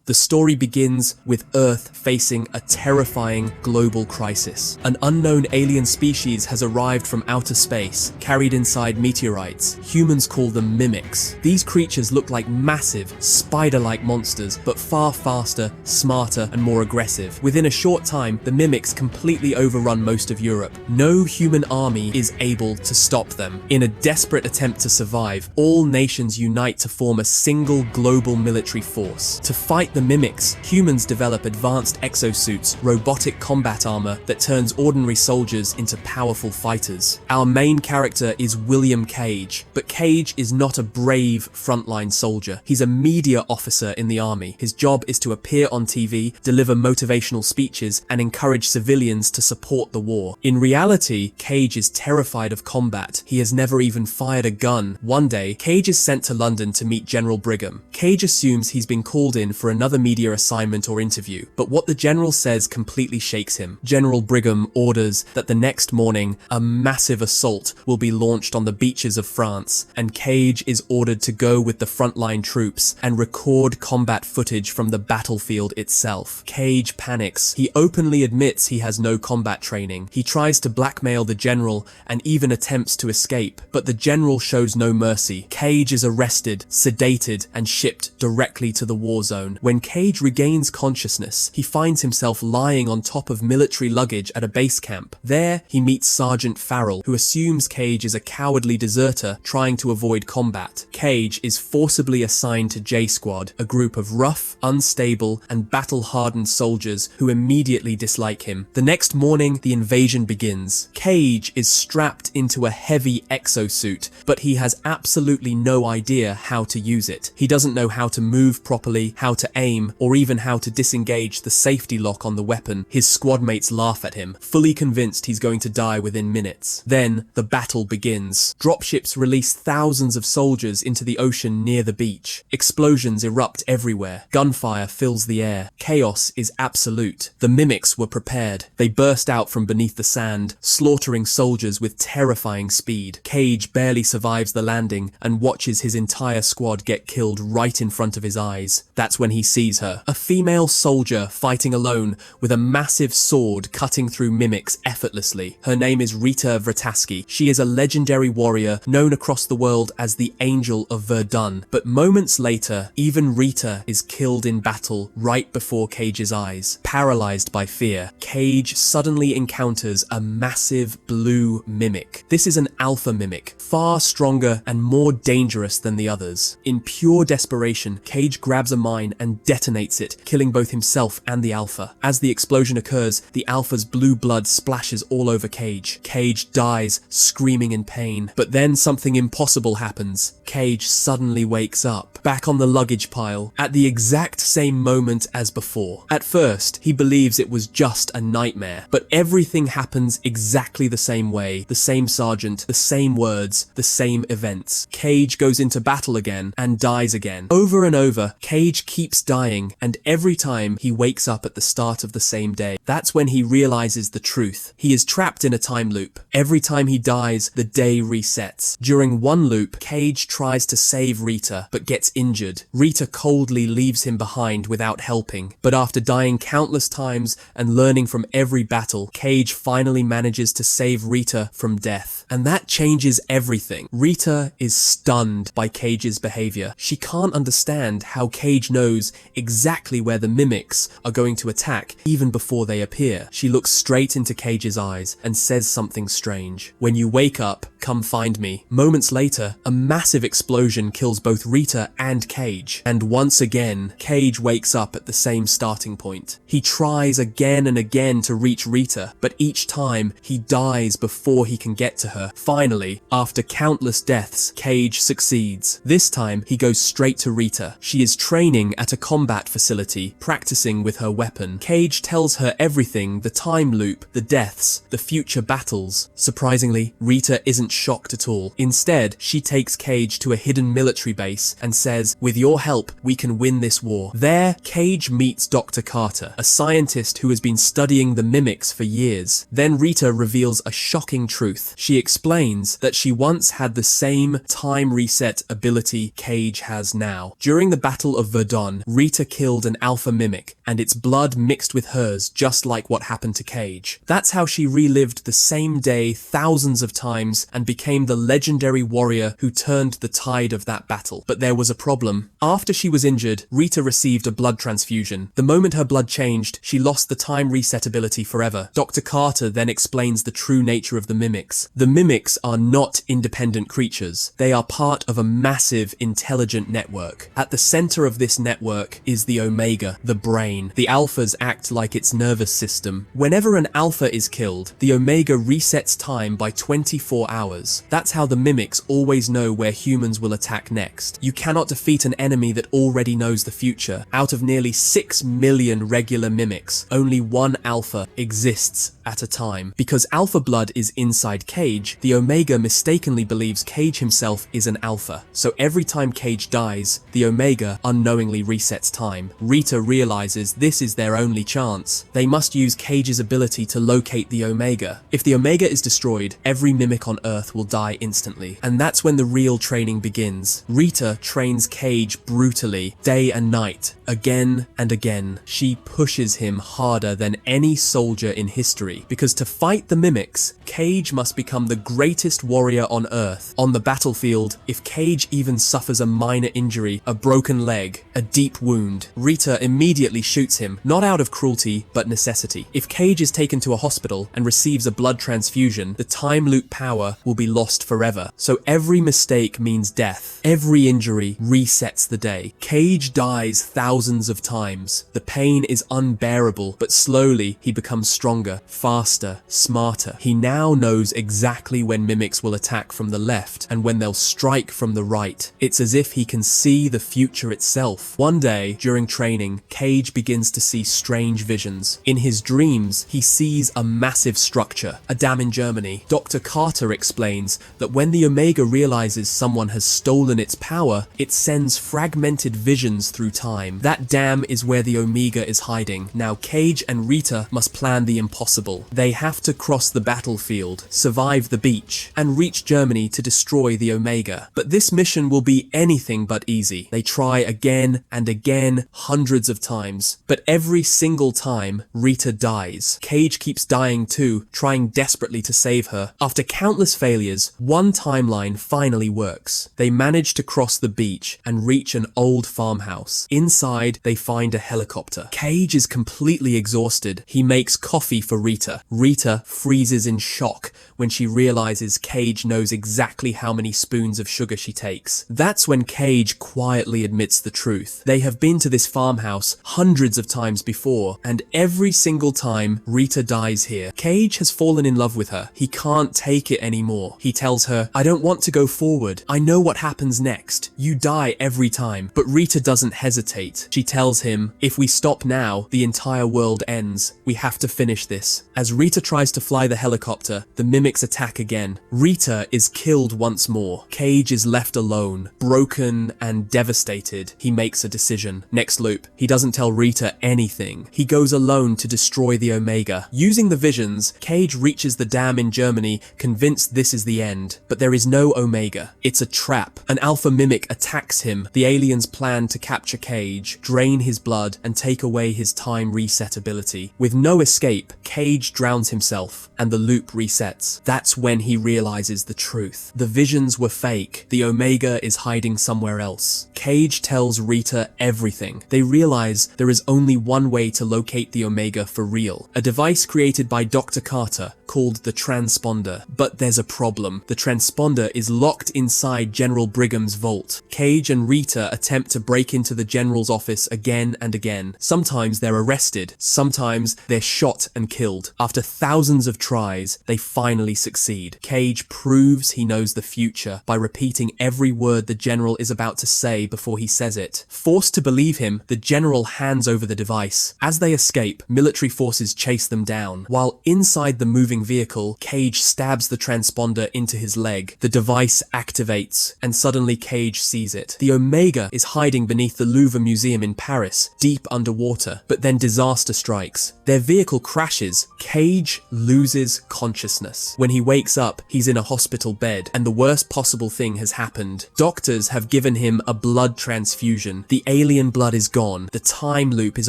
The story begins with Earth facing a terrifying global crisis. An unknown alien species has arrived from outer space, carried inside meteorites. Humans call them mimics. These creatures look like massive, spider-like monsters, but far faster, smarter, and more aggressive. Within a short time, the mimics completely overrun most of Europe. No human army is able to stop them. In a desperate attempt to survive, all nations unite to form a single global military force. To fight the mimics, humans develop advanced exosuits, robotic combat armor that turns ordinary soldiers into powerful fighters. Our main character is William Cage, but Cage is not a brave frontline soldier. He's a media officer in the army. His job is to appear on TV, deliver motivational speeches, and encourage civilians to support the war. In reality, Cage is terrified of combat. He has never even fired a gun. One day, Cage is sent to London to meet General Brigham. Cage assumes he's been called in for another media assignment or interview, but what the general says completely shakes him. General Brigham orders that the next morning, a massive assault will be launched on the beaches of France, and Cage is ordered to go with the frontline troops and record combat footage from the battlefield itself. Cage panics. He openly admits he has no combat training. He tries to blackmail the general and even attempts to escape, but the general shows no mercy. Cage is arrested, sedated, and shipped directly to the war zone. When Cage regains consciousness, he finds himself lying on top of military luggage at a base camp. There, he meets Sergeant Farrell, who assumes Cage is a cowardly deserter trying to avoid combat. Cage is forcibly assigned to J Squad, a group of rough, unstable, and battle-hardened soldiers who immediately dislike him. The next morning, the invasion begins. Cage is strapped into a heavy exosuit, but he has absolutely no idea how to use it. He doesn't know how to move properly, how to aim, or even how to disengage the safety lock on the weapon. His squad mates laugh at him, fully convinced he's going to die within minutes. Then, the battle begins. Dropships release thousands of soldiers into the ocean near the beach. Explosions erupt everywhere. Gunfire fills the air. Chaos is absolute. The mimics were prepared. They burst out from beneath the sand, slaughtering soldiers with terrifying speed. Cage barely survives the landing and watches his entire squad get killed right in front of his eyes. That's when he sees her. A female soldier fighting alone with a massive sword cutting through mimics effortlessly. Her name is Rita Vrataski. She is a legendary warrior known across the world as the Angel of Verdun. But moments later, even Rita is killed in battle right before Cage's eyes. Paralyzed by fear, Cage suddenly encounters a massive blue mimic. This is an alpha mimic, far stronger and more dangerous than the others. In pure desperation, Cage grabs a mine and detonates it, killing both himself and the alpha. As the explosion occurs, the alpha's blue blood splashes all over Cage. Cage dies, screaming in pain. But then something impossible happens. Cage suddenly wakes up, back on the luggage pile, at the exact same moment as before. At first, he believes it was just a nightmare, but everything happens exactly the same way. The same sergeant, the same words, the same events. Cage goes into battle again and dies again. Over and over, Cage keeps dying, and every time he wakes up at the start of the same day. That's when he realizes the truth. He is trapped in a time loop. Every time he dies, the day resets. During one loop, Cage tries to save Rita, but gets injured. Rita coldly leaves him behind without helping. But after dying countless times and learning from every battle, Cage finally manages to save Rita from death. And that changes everything. Rita is stunned by Cage's behavior. She can't understand how Cage knows exactly where the mimics are going to attack even before they appear. She looks straight into Cage's eyes and says something strange. "When you wake up, come find me." Moments later, a massive explosion kills both Rita and Cage. And once again, Cage wakes up at the same starting point. He tries again and again to reach Rita, but each time he dies before he can get to her. Finally, after countless deaths, Cage succeeds. This time, he goes straight to Rita. She is training at a combat facility, practicing with her weapon. Cage tells her everything: the time loop, the deaths, the future battles. Surprisingly, Rita isn't shocked at all. Instead, she takes Cage to a hidden military base and says, "With your help, we can win this war." There, Cage meets Dr. Carter, a scientist who has been studying the mimics for years. Then Rita reveals a shocking truth. She explains that she once had the same time reset ability Cage has now. During the Battle of Verdun, Rita killed an alpha mimic, and its blood mixed with hers, just like what happened to Cage. That's how she relived the same day thousands of times and became the legendary warrior who turned the tide of that battle. But there was a problem. After she was injured, Rita received a blood transfusion. The moment her blood changed, she lost the time reset ability forever. Dr. Carter then explains the true nature of the mimics. The mimics are not independent creatures. They are part of a massive, intelligent network. At the center of this network is the Omega, the brain. The alphas act like its nervous system. Whenever an alpha is killed, the Omega resets time by 24 hours. That's how the mimics always know where humans will attack next. You cannot defeat an enemy that already knows the future. Out of nearly 6 million regular mimics, only one alpha exists at a time. Because alpha blood is inside Cage, the Omega mistakenly believes Cage himself is an alpha. So every time Cage dies, the Omega unknowingly resets time. Rita realizes this is their only chance. They must use Cage's ability to locate the Omega. If the Omega is destroyed, every mimic on Earth will die instantly. And that's when the real training begins. Rita trains Cage brutally, day and night, again and again. She pushes him harder than any soldier in history, because to fight the mimics, Cage must become the greatest warrior on Earth. On the battlefield, if Cage even suffers a minor injury, a broken leg, a deep wound, Rita immediately shoots him, not out of cruelty, but necessity. If Cage is taken to a hospital and receives a blood transfusion, the time loop power will be lost forever. So every mistake means death. Every injury resets the day. Cage dies thousands of times. The pain is unbearable, but slowly he becomes stronger, faster, smarter. He now knows exactly when mimics will attack from the left and when they'll strike from the right. It's as if he can see the future itself. One day, during training, Cage begins to see strange visions. In his dreams, he sees a massive structure, a dam in Germany. Dr. Carter explains that when the Omega realizes someone has stolen its power, it sends fragmented visions through time. That dam is where the Omega is hiding. Now Cage and Rita must plan the impossible. They have to cross the battlefield, survive the beach, and reach Germany to destroy the Omega. But this mission will be anything but easy. They try again and again, hundreds of times. But every single time, Rita dies. Cage keeps dying too, trying desperately to save her. After countless failures, one timeline finally works. They manage to cross the beach and reach an old farmhouse. Inside, they find a helicopter. Cage is completely exhausted. He makes coffee for Rita. Rita freezes in shock when she realizes Cage knows exactly how many spoons of sugar she takes. That's when Cage quietly admits the truth. They have been to this farmhouse hundreds of times before, and every single time Rita dies here. Cage has fallen in love with her. He can't take it anymore. He tells her, "I don't want to go forward. I know what happens next. You die every time." But Rita doesn't hesitate. She tells him, "If we stop now, the entire world ends. We have to finish this." As Rita tries to fly the helicopter, the mimics attack again. Rita is killed once more. Cage is left alone, broken and devastated. He makes a decision. Next loop, he doesn't tell Rita anything. He goes alone to destroy the Omega. Using the visions, Cage reaches the dam in Germany, convinced this is the end. But there is no Omega. It's a trap. An alpha mimic attacks him. The aliens plan to capture Cage, drain his blood, and take away his time reset ability. With no escape, Cage drowns himself, and the loop resets. That's when he realizes the truth. The visions were fake. The Omega is hiding somewhere else. Cage tells Rita everything. They realize there is only one way to locate the Omega for real. A device created by Dr. Carter called the transponder. But there's a problem. The transponder is locked inside General Brigham's vault. Cage and Rita attempt to break into the general's office again and again. Sometimes they're arrested. Sometimes they're shot and killed. After thousands of tries, they finally succeed. Cage proves he knows the future by repeating every word the general is about to say before he says it. Forced to believe him, the general hands over the device. As they escape, military forces chase them down. While inside the moving moving vehicle, Cage stabs the transponder into his leg. The device activates, and suddenly Cage sees it. The Omega is hiding beneath the Louvre Museum in Paris, deep underwater, but then disaster strikes. Their vehicle crashes. Cage loses consciousness. When he wakes up, he's in a hospital bed, and the worst possible thing has happened. Doctors have given him a blood transfusion. The alien blood is gone. The time loop is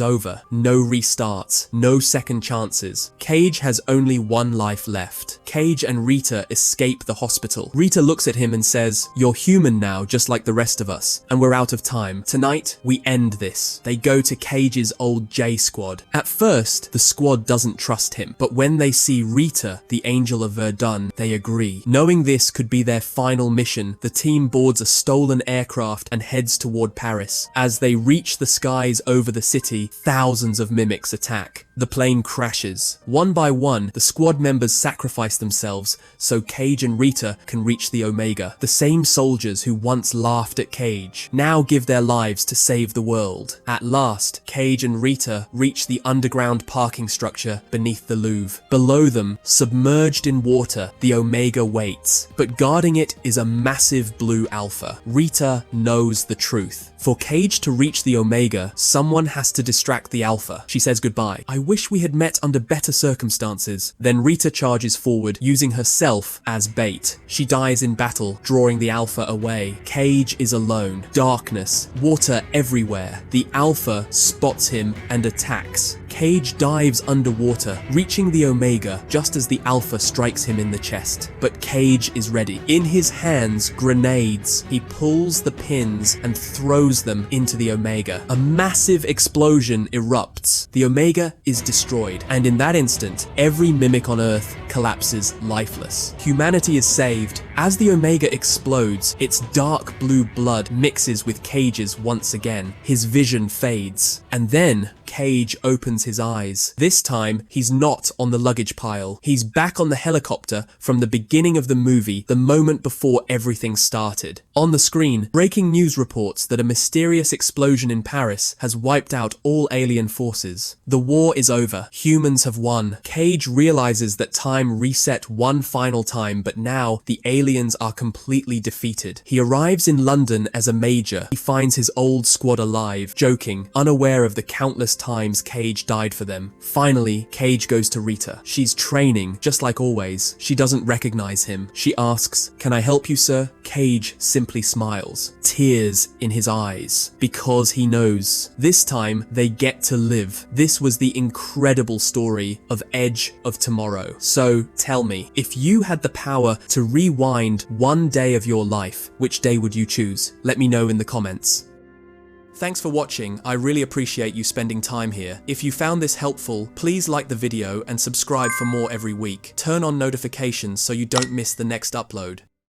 over. No restarts. No second chances. Cage has only one life left. Cage and Rita escape the hospital. Rita looks at him and says, "You're human now, just like the rest of us, and we're out of time. Tonight, we end this." They go to Cage's old J squad. At first, the squad doesn't trust him, but when they see Rita, the Angel of Verdun, they agree. Knowing this could be their final mission, the team boards a stolen aircraft and heads toward Paris. As they reach the skies over the city, thousands of mimics attack. The plane crashes. One by one, the squad members sacrifice themselves so Cage and Rita can reach the Omega. The same soldiers who once laughed at Cage now give their lives to save the world. At last, Cage and Rita reach the underground parking structure beneath the Louvre. Below them, submerged in water, the Omega waits. But guarding it is a massive blue Alpha. Rita knows the truth. For Cage to reach the Omega, someone has to distract the Alpha. She says goodbye. "I wish we had met under better circumstances." Then Rita charges forward, using herself as bait. She dies in battle, drawing the Alpha away. Cage is alone. Darkness, water everywhere. The Alpha spots him and attacks. Cage dives underwater, reaching the Omega just as the Alpha strikes him in the chest. But Cage is ready. In his hands, grenades. He pulls the pins and throws them into the Omega. A massive explosion erupts. The Omega is destroyed, and in that instant, every mimic on Earth collapses lifeless. Humanity is saved. As the Omega explodes, its dark blue blood mixes with Cage's once again. His vision fades, and then Cage opens his eyes. This time, he's not on the luggage pile. He's back on the helicopter from the beginning of the movie, the moment before everything started. On the screen, breaking news reports that a mysterious explosion in Paris has wiped out all alien forces. The war is over. Humans have won. Cage realizes that time reset one final time, but now the aliens are completely defeated. He arrives in London as a major. He finds his old squad alive, joking, unaware of the countless times Cage died for them. Finally, Cage goes to Rita. She's training, just like always. She doesn't recognize him. She asks, "Can I help you, sir?" Cage simply smiles, tears in his eyes, because he knows this time they get to live. This was the incredible story of Edge of Tomorrow. So tell me, if you had the power to rewind one day of your life, which day would you choose? Let me know in the comments. Thanks for watching. I really appreciate you spending time here. If you found this helpful, please like the video and subscribe for more every week. Turn on notifications so you don't miss the next upload.